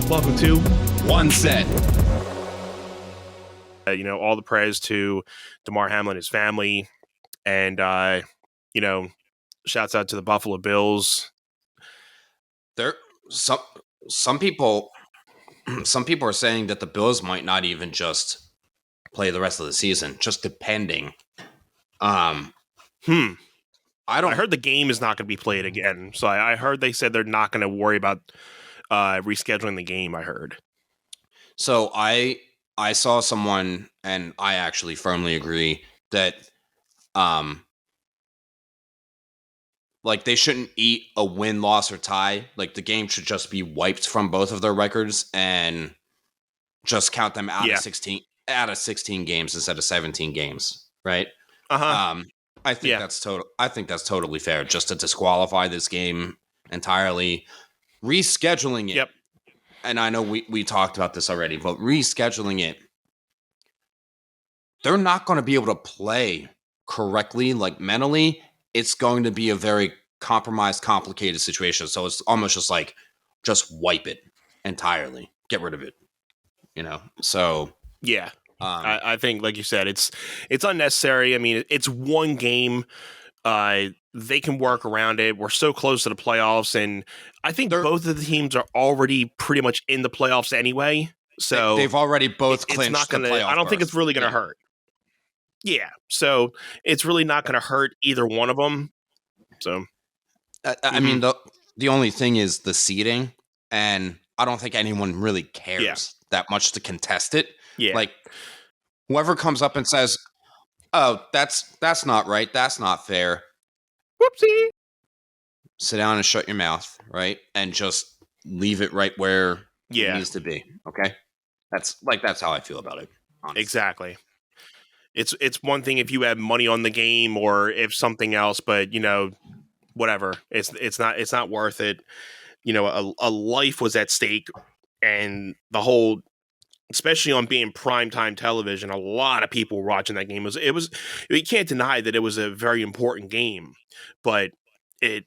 Welcome to One Set. All the prayers to Damar Hamlin, his family, and shouts out to the Buffalo Bills. There, some people are saying that the Bills might not even just play the rest of the season, just depending. I heard the game is not going to be played again, so I heard they said they're not going to worry about rescheduling the game. I heard. So I saw someone, and I actually firmly agree that, like they shouldn't eat a win, loss, or tie. Like the game should just be wiped from both of their records and just count them out of 16 games instead of 17 games, right? I think that's totally fair. Just to disqualify this game entirely, rescheduling it. Yep. And I know we talked about this already, but rescheduling it, they're not going to be able to play correctly, like mentally. It's going to be a very compromised, complicated situation. So it's almost just like, just wipe it entirely, get rid of it. So yeah. I think, like you said, it's unnecessary. I mean, it's one game. They can work around it. We're so close to the playoffs, and I think both of the teams are already pretty much in the playoffs anyway. So they've already both clinched. It's not gonna. I don't think it's really going to hurt. Yeah, so it's really not going to hurt either one of them. So, I mean, the only thing is the seeding, and I don't think anyone really cares that much to contest it. Yeah, like whoever comes up and says, "Oh, that's not right. That's not fair." Whoopsie. Sit down and shut your mouth, right? And just leave it right where it needs to be. Okay? That's how I feel about it. Honestly. Exactly. It's one thing if you have money on the game or if something else, but whatever. It's not worth it. A life was at stake, and the whole, especially on being primetime television, a lot of people were watching that game. It was you can't deny that it was a very important game, but it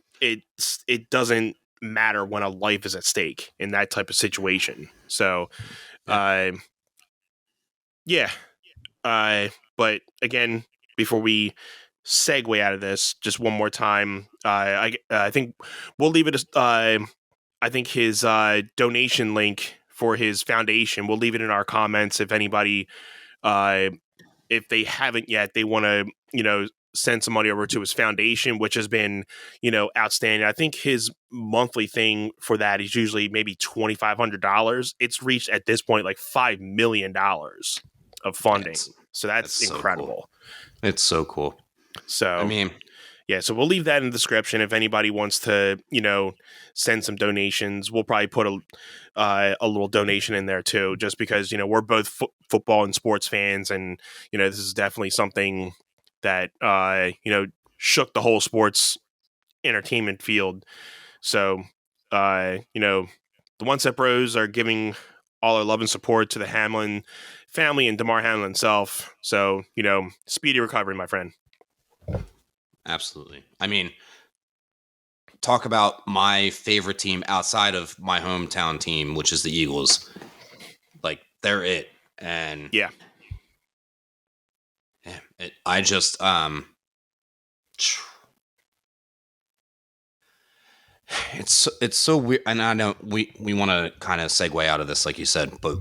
doesn't matter when a life is at stake in that type of situation. So, but again, before we segue out of this, just one more time, I think we'll leave it as I think his donation link for his foundation, we'll leave it in our comments. If anybody, if they haven't yet, they want to, send some money over to his foundation, which has been, outstanding. I think his monthly thing for that is usually maybe $2,500. It's reached at this point like $5 million of funding. So that's incredible. So cool. It's so cool. So, I mean, yeah, so we'll leave that in the description. If anybody wants to, send some donations, we'll probably put a little donation in there too, just because, we're both football and sports fans. And, this is definitely something that, shook the whole sports entertainment field. So, the One Set Bros are giving all our love and support to the Hamlin family and Damar Hamlin himself. So, speedy recovery, my friend. Absolutely. I mean, talk about my favorite team outside of my hometown team, which is the Eagles. Like, they're it. And I just it's so weird, and I know we want to kind of segue out of this, like you said, but